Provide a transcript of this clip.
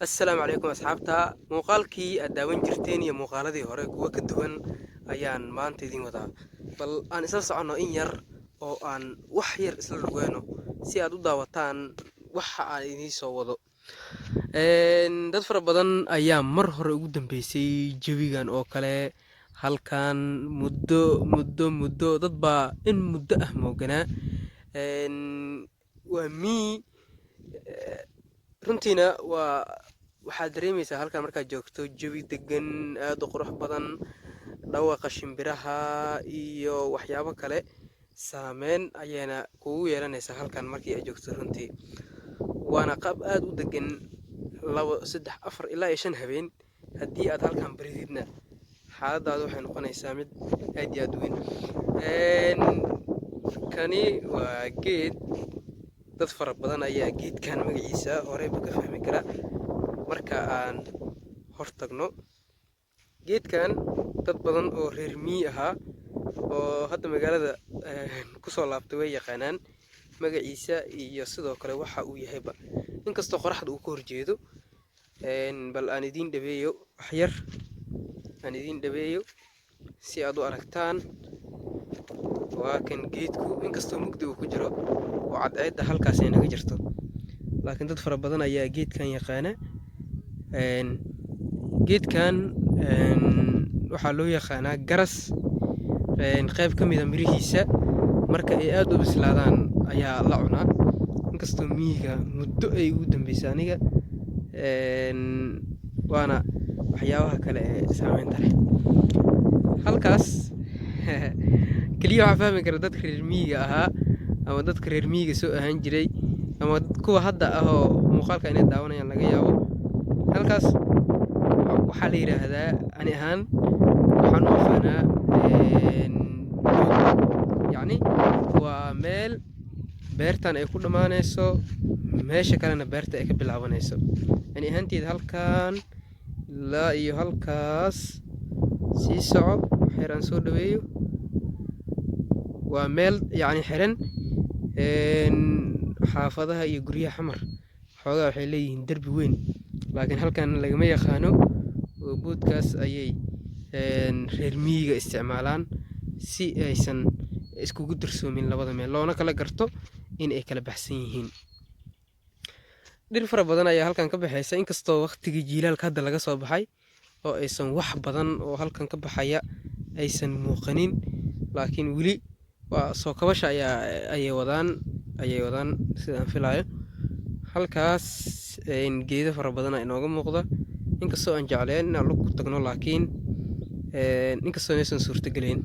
السلام عليكم أصحابتا muuqaalkii aad daawan jirteen iyo muuqaaladii hore kuwa ka duwan ayaan maanta idin wadaa bal aan isla soconno in yar oo aan wax yar isla lugeyno si aad u daawataan waxa aan idiin soo wado dad fara badan ayaa mar hore ugu dambeysay jawigan oo kale halkan muddo dad baa in muddo ah mooganaa waa runtiina waxaad dareemaysaa halkan markaad joogto jawi degan aad u qurux badan dhawaqa shimbiraha iyo waxyaabo kale saameyn ayayna kugu yeelanaysaa halkan markii aad joogto runtii waana qaab aad u degan 2 3 4 ilaa 5 habeen haddii aad halkan barididna xaaladaadu waxay noqonaysaa mid aad iyo aad u weyn kani waa geed dad fara badan ayaa geedkan magaciisa horeyba ka fahmi kara marka aan hortagno geedkan dad badan oo reer miyi ahaa oo hadda magaalada ku soo laabtay way yaqaanaan magaciisa iyo sidoo kale waxa uu yahayba inkastoo qoraxda uu ka horjeedo bal aan idin dhabeeyo wax yar aan idin dhabeeyo si aad u aragtaan waa kan geedku inkastoo mugdi uu ku jiro oo cadceedda halkaas ay naga jirto laakiin dad fara badan ayaa geedkan yaqaana geedkan waxaa loo yaqaanaa garas qayb ka mid ah mirihiisa marka ay aad u bislaadaan ayaa la cunaa inkastoo miyiga muddo ay ugu dambeysay aniga waana waxyaabaha kale ee saameynta leh halkaas kaliya waxaa fahmi kara dadka reer miyiga ahaa ama dadka reer miyiga soo ahaan jiray ama kuwa hadda ah oo muuqaalka inay daawanayaan laga yaabo halkaas waxaa la yiraahdaa ani ahaan waxaan u aqaanaa yacni waa meel beertan ay ku dhammaanayso meesha kalena beerta ay ka bilaabanayso ani ahaanteed halkan ilaa iyo halkaas sii soco waxyar aan soo dhaweeyo waa meel yacni xiran xaafadaha iyo guryaha xamar xoogaa waxay leeyihiin derbi weyn laakiin halkan lagama yaqaano oo boodkaas ayay reer miyiga isticmaalaan si aysan iskugu darsoomin labada meel loona kala garto in ay kala baxsan yihiin dhir fara badan ayaa halkan ka baxaysa inkastoo waqtigii jiilaalka hadda laga soo baxay oo aysan wax badan oo halkan ka baxaya aysan muuqanin laakiin weli waa soo kabasha ayay wadaan sidaan filayo halkaas geedo fara badan inooga muuqda inkastoo aan jecleen inaan lug ku tagno laakiin inkastoo aysan suurtagelayn